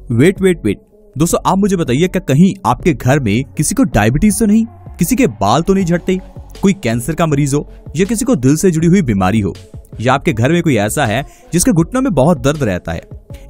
Wait wait wait दोस्तों, आप मुझे बताइए, क्या कहीं आपके घर में किसी को डायबिटीज तो नहीं, किसी के बाल तो नहीं झड़ते, कोई कैंसर का मरीज हो, या किसी को दिल से जुड़ी हुई बीमारी हो, या आपके घर में कोई ऐसा है जिसके घुटनों में बहुत दर्द रहता है,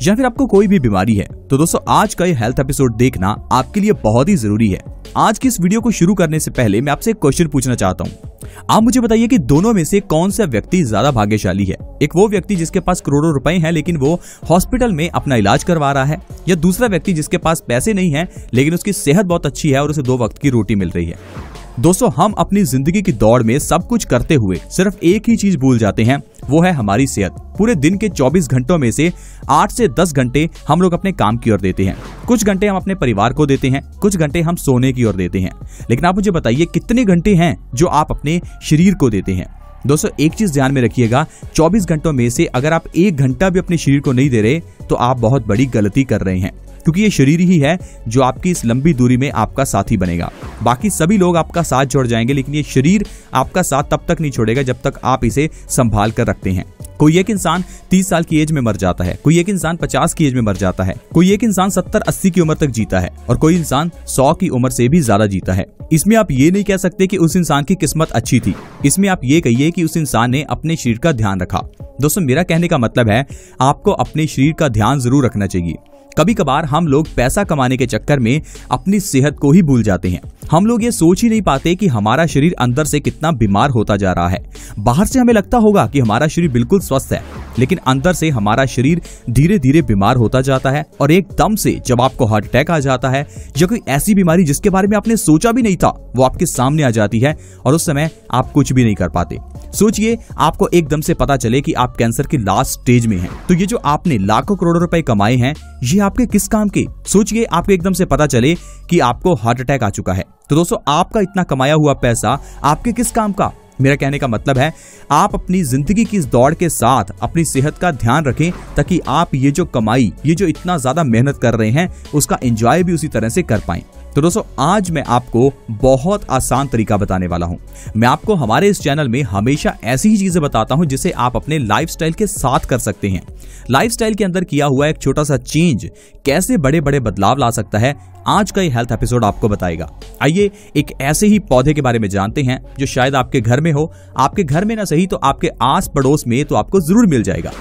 या फिर आपको कोई भी बीमारी है? तो दोस्तों, आज का ये हेल्थ एपिसोड देखना आपके लिए बहुत ही जरूरी है। आज की इस वीडियो को शुरू करने से पहले मैं आपसे एक क्वेश्चन पूछना चाहता हूँ। आप मुझे बताइए कि दोनों में से कौन सा व्यक्ति ज्यादा भाग्यशाली है? एक वो व्यक्ति जिसके पास करोड़ों रुपए हैं लेकिन वो हॉस्पिटल में अपना इलाज करवा रहा है, या दूसरा व्यक्ति जिसके पास पैसे नहीं है लेकिन उसकी सेहत बहुत अच्छी है और उसे 2 वक्त की रोटी मिल रही है? दोस्तों, हम अपनी जिंदगी की दौड़ में सब कुछ करते हुए सिर्फ एक ही चीज भूल जाते हैं, वो है हमारी सेहत। पूरे दिन के 24 घंटों में से 8 से 10 घंटे हम लोग अपने काम की ओर देते हैं, कुछ घंटे हम अपने परिवार को देते हैं, कुछ घंटे हम सोने की ओर देते हैं। लेकिन आप मुझे बताइए, कितने घंटे हैं जो आप अपने शरीर को देते हैं? दोस्तों, एक चीज ध्यान में रखिएगा, 24 घंटों में से अगर आप 1 घंटा भी अपने शरीर को नहीं दे रहे तो आप बहुत बड़ी गलती कर रहे हैं, क्योंकि ये शरीर ही है जो आपकी इस लंबी दूरी में आपका साथी बनेगा। बाकी सभी लोग आपका साथ छोड़ जाएंगे, लेकिन ये शरीर आपका साथ तब तक नहीं छोड़ेगा जब तक आप इसे संभाल कर रखते हैं। कोई एक इंसान 30 साल की एज में मर जाता है, कोई एक इंसान 50 की एज में मर जाता है, कोई एक इंसान 70-80 की उम्र तक जीता है, और कोई इंसान 100 की उम्र से भी ज्यादा जीता है। इसमें आप ये नहीं कह सकते कि उस इंसान की किस्मत अच्छी थी, इसमें आप ये कहिए कि उस इंसान ने अपने शरीर का ध्यान रखा। दोस्तों, मेरा कहने का मतलब है, आपको अपने शरीर का ध्यान जरूर रखना चाहिए। कभी कभार हम लोग पैसा कमाने के चक्कर में अपनी सेहत को ही भूल जाते हैं। हम लोग ये सोच ही नहीं पाते कि हमारा शरीर अंदर से कितना बीमार होता जा रहा है। बाहर से हमें लगता होगा कि हमारा शरीर बिल्कुल स्वस्थ है, लेकिन अंदर से हमारा शरीर धीरे धीरे बीमार होता जाता है, और एकदम से जब आपको हार्ट अटैक आ जाता है या कोई ऐसी बीमारी जिसके बारे में आपने सोचा भी नहीं था, वो आपके सामने आ जाती है, और उस समय आप कुछ भी नहीं कर पाते। सोचिए, आपको एकदम से पता चले कि आप कैंसर की लास्ट स्टेज में हैं, तो ये जो आपने लाखों करोड़ों रुपए कमाए हैं, ये आपके किस काम के? सोचिए, आपको एकदम से पता चले कि आपको हार्ट अटैक आ चुका है, तो दोस्तों, आपका इतना कमाया हुआ पैसा आपके किस काम का? मेरा कहने का मतलब है, आप अपनी जिंदगी की इस दौड़ के साथ अपनी सेहत का ध्यान रखें, ताकि आप ये जो कमाई, ये जो इतना ज्यादा मेहनत कर रहे हैं, उसका एंजॉय भी उसी तरह से कर पाएं। तो दोस्तों, आज मैं आपको बहुत आसान तरीका बताने वाला हूं। मैं आपको हमारे इस चैनल में हमेशा ऐसी ही चीजें बताता हूं जिसे आप अपने लाइफस्टाइल के साथ कर सकते हैं। लाइफस्टाइल के अंदर किया हुआ एक छोटा सा चेंज कैसे बड़े बड़े बदलाव ला सकता है, आज का ये हेल्थ एपिसोड आपको बताएगा। आइए एक ऐसे ही पौधे के बारे में जानते हैं जो शायद आपके घर में हो, आपके घर में ना सही तो आपके आस पड़ोस में तो आपको जरूर मिल जाएगा।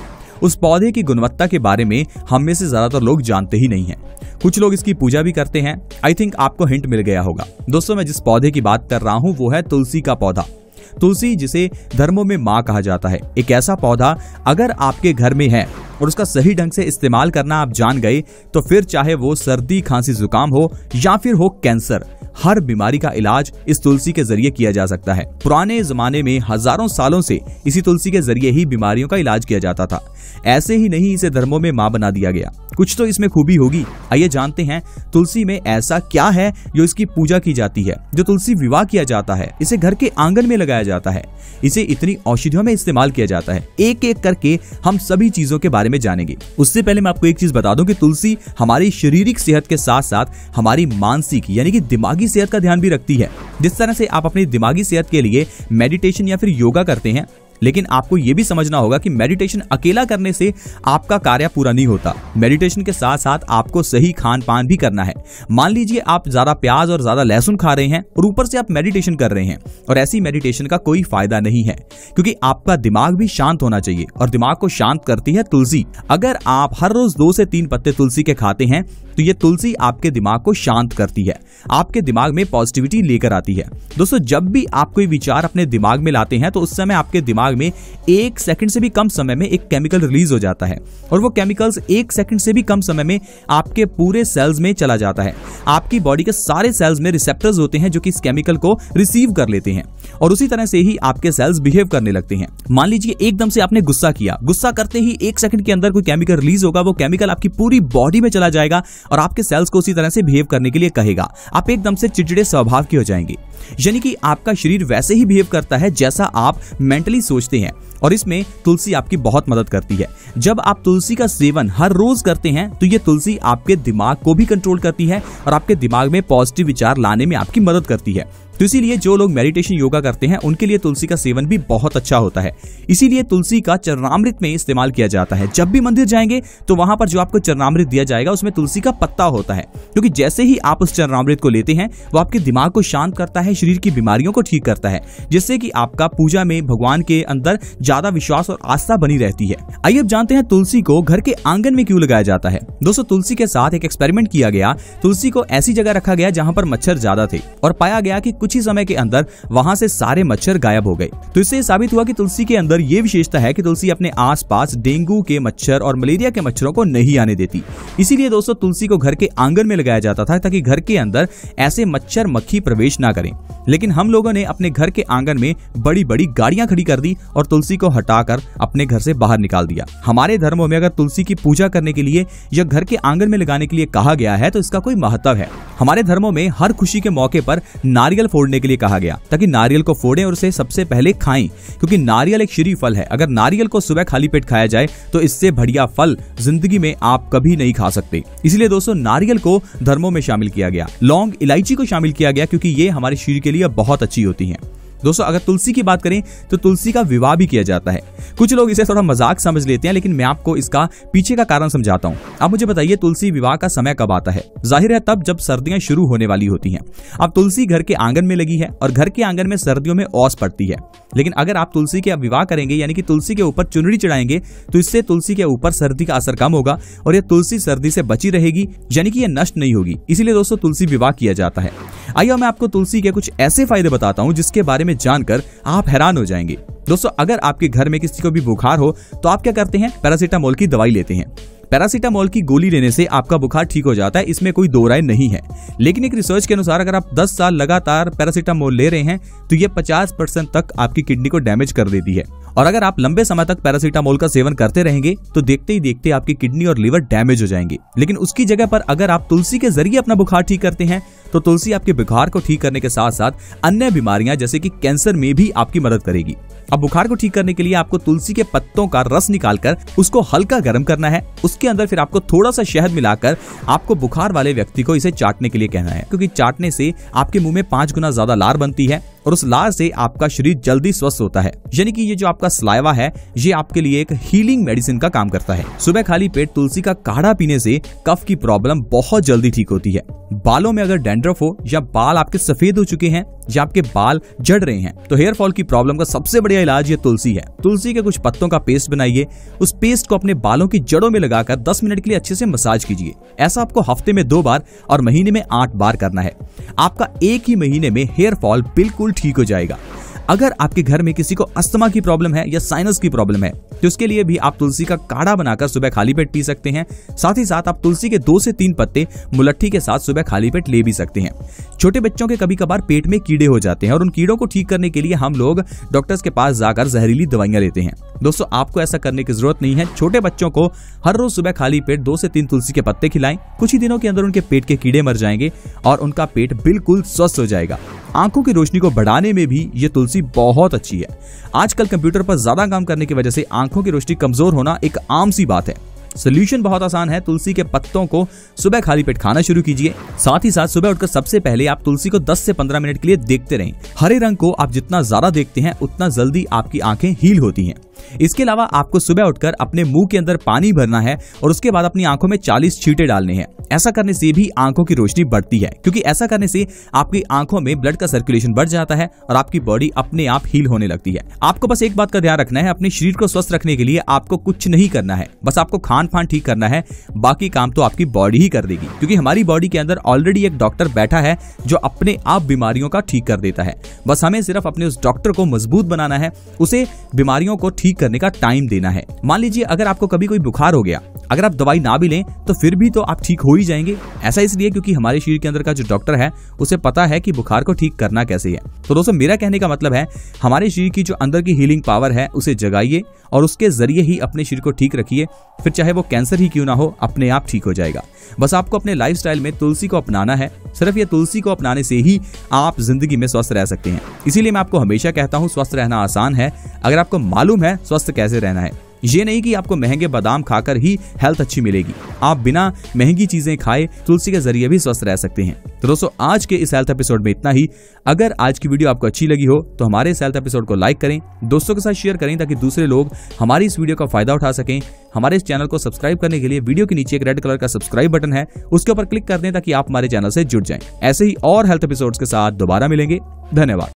उस पौधे की गुणवत्ता के बारे में हम में से ज्यादातर लोग जानते ही नहीं हैं। कुछ लोग इसकी पूजा भी करते हैं। आई थिंक आपको हिंट मिल गया होगा। दोस्तों, मैं जिस पौधे की बात कर रहा हूं वो है तुलसी का पौधा। तुलसी, जिसे धर्मों में माँ कहा जाता है, एक ऐसा पौधा अगर आपके घर में है और उसका सही ढंग से इस्तेमाल करना आप जान गए, तो फिर चाहे वो सर्दी, खांसी, जुकाम हो या फिर हो कैंसर, हर बीमारी का इलाज इस तुलसी के जरिए किया जा सकता है। पुराने जमाने में हजारों सालों से इसी तुलसी के जरिए ही बीमारियों का इलाज किया जाता था। ऐसे ही नहीं इसे धर्मों में मां बना दिया गया, कुछ तो इसमें खूबी होगी। आइए जानते हैं तुलसी में ऐसा क्या है जो इसकी पूजा की जाती है, जो तुलसी विवाह किया जाता है, इसे घर के आंगन में लगाया जाता है, इसे इतनी औषधियों में इस्तेमाल किया जाता है। एक एक करके हम सभी चीजों के बारे में जानेंगे। उससे पहले मैं आपको एक चीज बता दूं कि तुलसी हमारी शारीरिक सेहत के साथ साथ हमारी मानसिक यानी कि दिमागी सेहत का ध्यान भी रखती है। जिस तरह से आप अपनी दिमागी सेहत के लिए मेडिटेशन या फिर योगा करते हैं, लेकिन आपको यह भी समझना होगा कि मेडिटेशन अकेला करने से आपका कार्य पूरा नहीं होता। मेडिटेशन के साथ साथ आपको सही खान पान भी करना है। मान लीजिए आप ज्यादा प्याज और ज्यादा लहसुन खा रहे हैं और ऊपर से आप मेडिटेशन कर रहे हैं, और ऐसी मेडिटेशन का कोई फायदा नहीं है, क्योंकि आपका दिमाग भी शांत होना चाहिए, और दिमाग को शांत करती है तुलसी। अगर आप हर रोज 2 से 3 पत्ते तुलसी के खाते हैं तो ये तुलसी आपके दिमाग को शांत करती है, आपके दिमाग में पॉजिटिविटी लेकर आती है। दोस्तों, जब भी आप कोई विचार अपने दिमाग में लाते हैं तो उस समय आपके दिमाग में 1 सेकंड से भी कम समय में एक केमिकल रिलीज हो जाता है, और वो केमिकल्स 1 सेकंड से भी कम समय में आपके पूरे सेल्स में चला जाता है। आपकी बॉडी के सारे सेल्स में रिसेप्टर्स होते हैं जो कि इस केमिकल को रिसीव कर लेते हैं, और उसी तरह से ही आपके सेल्स बिहेव करने लगते हैं। मान लीजिए एकदम से आपने गुस्सा किया, गुस्सा करते ही 1 सेकंड के अंदर कोई केमिकल रिलीज होगा, वो केमिकल आपकी पूरी बॉडी में चला जाएगा और आपके सेल्स को उसी तरह से बिहेव करने के लिए कहेगा। आप एकदम से चिड़चिड़े स्वभाव के हो जाएंगे, यानी कि आपका शरीर वैसे ही बिहेव करता है जैसा आप मेंटली सोचते हैं, और इसमें तुलसी आपकी बहुत मदद करती है। जब आप तुलसी का सेवन हर रोज करते हैं तो ये तुलसी आपके दिमाग को भी कंट्रोल करती है और आपके दिमाग में पॉजिटिव विचार लाने में आपकी मदद करती है। तो इसीलिए जो लोग मेडिटेशन योगा करते हैं उनके लिए तुलसी का सेवन भी बहुत अच्छा होता है। इसीलिए तुलसी का चरणामृत में इस्तेमाल किया जाता है। जब भी मंदिर जाएंगे तो वहां पर जो आपको चरणामृत दिया जाएगा उसमें तुलसी का पत्ता होता है, क्योंकि जैसे ही आप उस चरणामृत को लेते हैं वो आपके दिमाग को शांत करता है, शरीर की बीमारियों को ठीक करता है, जिससे कि आपका पूजा में भगवान के अंदर ज्यादा विश्वास और आस्था बनी रहती है। आइए अब जानते हैं तुलसी को घर के आंगन में क्यों लगाया जाता है। दोस्तों, तुलसी के साथ एक एक्सपेरिमेंट किया गया। तुलसी को ऐसी जगह रखा गया जहां पर मच्छर ज्यादा थे और पाया गया कि कुछ ही समय के अंदर वहां से सारे मच्छर गायब हो गए। तो इससे साबित हुआ कि तुलसी के अंदर यह विशेषता है कि तुलसी अपने आसपास डेंगू के मच्छर और मलेरिया के मच्छरों को नहीं आने देती। इसीलिए दोस्तों तुलसी को घर के आंगन में लगाया जाता था ताकि घर के अंदर ऐसे मच्छर मक्खी प्रवेश ना करें। लेकिन हम लोगों ने अपने घर के आंगन में बड़ी बड़ी गाड़ियां खड़ी कर दी और तुलसी को हटाकर अपने घर से बाहर निकाल दिया। हमारे धर्मों में अगर तुलसी की पूजा करने के लिए या घर के आंगन में लगाने के लिए कहा गया है तो इसका कोई महत्व है। हमारे धर्मों में हर खुशी के मौके पर नारियल फोड़ने के लिए कहा गया ताकि नारियल को फोड़ें और उसे सबसे पहले खाएं, क्योंकि नारियल एक श्री फल है। अगर नारियल को सुबह खाली पेट खाया जाए तो इससे बढ़िया फल जिंदगी में आप कभी नहीं खा सकते। इसलिए दोस्तों नारियल को धर्मों में शामिल किया गया। लौंग, इलायची को शामिल किया गया क्योंकि ये हमारे शरीर के लिए बहुत अच्छी होती हैं। दोस्तों अगर तुलसी की बात करें तो तुलसी का विवाह भी किया जाता है। कुछ लोग इसे थोड़ा मजाक समझ लेते हैं, लेकिन मैं आपको इसका पीछे का कारण समझाता हूं। आप मुझे बताइए तुलसी विवाह का समय कब आता है? जाहिर है तब जब सर्दियां शुरू होने वाली होती हैं। अब तुलसी घर के आंगन में लगी है और घर के आंगन में सर्दियों में ओस पड़ती है, लेकिन अगर आप तुलसी के विवाह करेंगे यानी कि तुलसी के ऊपर चुनरी चढ़ाएंगे तो इससे तुलसी के ऊपर सर्दी का असर कम होगा और यह तुलसी सर्दी से बची रहेगी, यानी कि यह नष्ट नहीं होगी। इसीलिए दोस्तों तुलसी विवाह किया जाता है। आइए मैं आपको तुलसी के कुछ ऐसे फायदे बताता हूं जिसके बारे में जानकर आप हैरान हो जाएंगे। दोस्तों अगर आपके घर में किसी को भी बुखार हो तो आप क्या करते हैं? पैरासीटामोल की दवाई लेते हैं। पैरासीटामोल की गोली लेने से आपका बुखार ठीक हो जाता है, इसमें कोई दो राय नहीं है। लेकिन एक रिसर्च के अनुसार अगर आप 10 साल लगातार पैरासीटामोल ले रहे हैं तो ये 50% तक आपकी किडनी को डैमेज कर देती है। और अगर आप लंबे समय तक पैरासीटामोल का सेवन करते रहेंगे तो देखते ही देखते आपकी किडनी और लीवर डैमेज हो जाएंगे। लेकिन उसकी जगह पर अगर आप तुलसी के जरिए अपना बुखार ठीक करते हैं तो तुलसी आपके बुखार को ठीक करने के साथ साथ अन्य बीमारियां जैसे कि कैंसर में भी आपकी मदद करेगी। अब बुखार को ठीक करने के लिए आपको तुलसी के पत्तों का रस निकालकर उसको हल्का गर्म करना है। उसके अंदर फिर आपको थोड़ा सा शहद मिलाकर आपको बुखार वाले व्यक्ति को इसे चाटने के लिए कहना है, क्योंकि चाटने से आपके मुंह में 5 गुना ज्यादा लार बनती है और उस लार से आपका शरीर जल्दी स्वस्थ होता है। यानी कि ये जो आपका सलाइवा है ये आपके लिए एक हीलिंग मेडिसिन का काम करता है। सुबह खाली पेट तुलसी का काढ़ा पीने से कफ की प्रॉब्लम बहुत जल्दी ठीक होती है। बालों में अगर डैंड्रफ हो या बाल आपके सफेद हो चुके हैं या आपके बाल झड़ रहे हैं तो हेयर फॉल की प्रॉब्लम का सबसे बढ़िया इलाज ये तुलसी है। तुलसी के कुछ पत्तों का पेस्ट बनाइए, उस पेस्ट को अपने बालों की जड़ों में लगाकर 10 मिनट के लिए अच्छे से मसाज कीजिए। ऐसा आपको हफ्ते में 2 बार और महीने में 8 बार करना है। आपका एक ही महीने में हेयर फॉल बिल्कुल ठीक हो जाएगा। अगर आपके घर में किसी को अस्थमा की प्रॉब्लम है या साइनस की प्रॉब्लम है तो उसके लिए भी आप तुलसी का काढ़ा बनाकर सुबह खाली पेट पी सकते हैं। साथ ही साथ आप तुलसी के 2 से 3 पत्ते मुलट्ठी के साथ सुबह खाली पेट ले भी सकते हैं। छोटे बच्चों के कभी कभार पेट में कीड़े हो जाते हैं और उन कीड़ों को ठीक करने के लिए हम लोग डॉक्टर्स के पास जाकर जहरीली दवाइयां लेते हैं। दोस्तों आपको ऐसा करने की जरूरत नहीं है। छोटे बच्चों को हर रोज सुबह खाली पेट 2 से 3 तुलसी के पत्ते खिलाएं। कुछ ही दिनों के अंदर उनके पेट के कीड़े मर जाएंगे और उनका पेट बिल्कुल स्वस्थ हो जाएगा। आंखों की रोशनी को बढ़ाने में भी ये तुलसी बहुत अच्छी है। आजकल कंप्यूटर पर ज्यादा काम करने की वजह से आंखों की रोशनी कमजोर होना एक आम सी बात है। सोल्यूशन बहुत आसान है। तुलसी के पत्तों को सुबह खाली पेट खाना शुरू कीजिए। साथ ही साथ सुबह उठकर सबसे पहले आप तुलसी को 10 से 15 मिनट के लिए देखते रहें। हरे रंग को आप जितना ज्यादा देखते हैं उतना जल्दी आपकी आंखें हील होती हैं। इसके अलावा आपको सुबह उठकर अपने मुंह के अंदर पानी भरना है और उसके बाद अपनी आंखों में 40 छींटे डालने हैं। ऐसा करने से भी आंखों की रोशनी बढ़ती है, क्योंकि ऐसा करने से आपकी आंखों में ब्लड का सर्कुलेशन बढ़ जाता है और आपकी बॉडी अपने आप हील होने लगती है। आपको बस एक बात का ध्यान रखना है, अपने शरीर को स्वस्थ रखने के लिए आपको कुछ नहीं करना है, बस आपको खान पान ठीक करना है। बाकी काम तो आपकी बॉडी ही कर देगी, क्योंकि हमारी बॉडी के अंदर ऑलरेडी एक डॉक्टर बैठा है जो अपने आप बीमारियों का ठीक कर देता है। बस हमें सिर्फ अपने उस डॉक्टर को मजबूत बनाना है, उसे बीमारियों को ठीक करने का टाइम देना है। मान लीजिए अगर आपको कभी कोई बुखार हो गया, अगर आप दवाई ना भी लें तो फिर भी तो आप ठीक हो ही जाएंगे। ऐसा इसलिए क्योंकि हमारे शरीर के अंदर का जो डॉक्टर है उसे पता है कि बुखार को ठीक करना कैसे है। तो दोस्तों मेरा कहने का मतलब है हमारे शरीर की जो अंदर की हीलिंग पावर है उसे जगाइए और उसके जरिए ही अपने शरीर को ठीक रखिए। फिर चाहे वो कैंसर ही क्यों ना हो, अपने आप ठीक हो जाएगा। बस आपको अपने लाइफस्टाइल में तुलसी को अपनाना है। सिर्फ ये तुलसी को अपनाने से ही आप जिंदगी में स्वस्थ रह सकते हैं। इसीलिए मैं आपको हमेशा कहता हूँ स्वस्थ रहना आसान है, अगर आपको मालूम है स्वस्थ कैसे रहना है। ये नहीं कि आपको महंगे बादाम खाकर ही हेल्थ अच्छी मिलेगी, आप बिना महंगी चीजें खाए तुलसी के जरिए भी स्वस्थ रह सकते हैं। तो दोस्तों आज के इस हेल्थ एपिसोड में इतना ही। अगर आज की वीडियो आपको अच्छी लगी हो तो हमारे इस हेल्थ एपिसोड को लाइक करें, दोस्तों के साथ शेयर करें ताकि दूसरे लोग हमारी इस वीडियो का फायदा उठा सकें। हमारे इस चैनल को सब्सक्राइब करने के लिए वीडियो के नीचे एक रेड कलर का सब्सक्राइब बटन है, उसके ऊपर क्लिक कर दें ताकि आप हमारे चैनल से जुड़ जाएं। ऐसे ही और हेल्थ एपिसोड्स के साथ दोबारा मिलेंगे। धन्यवाद।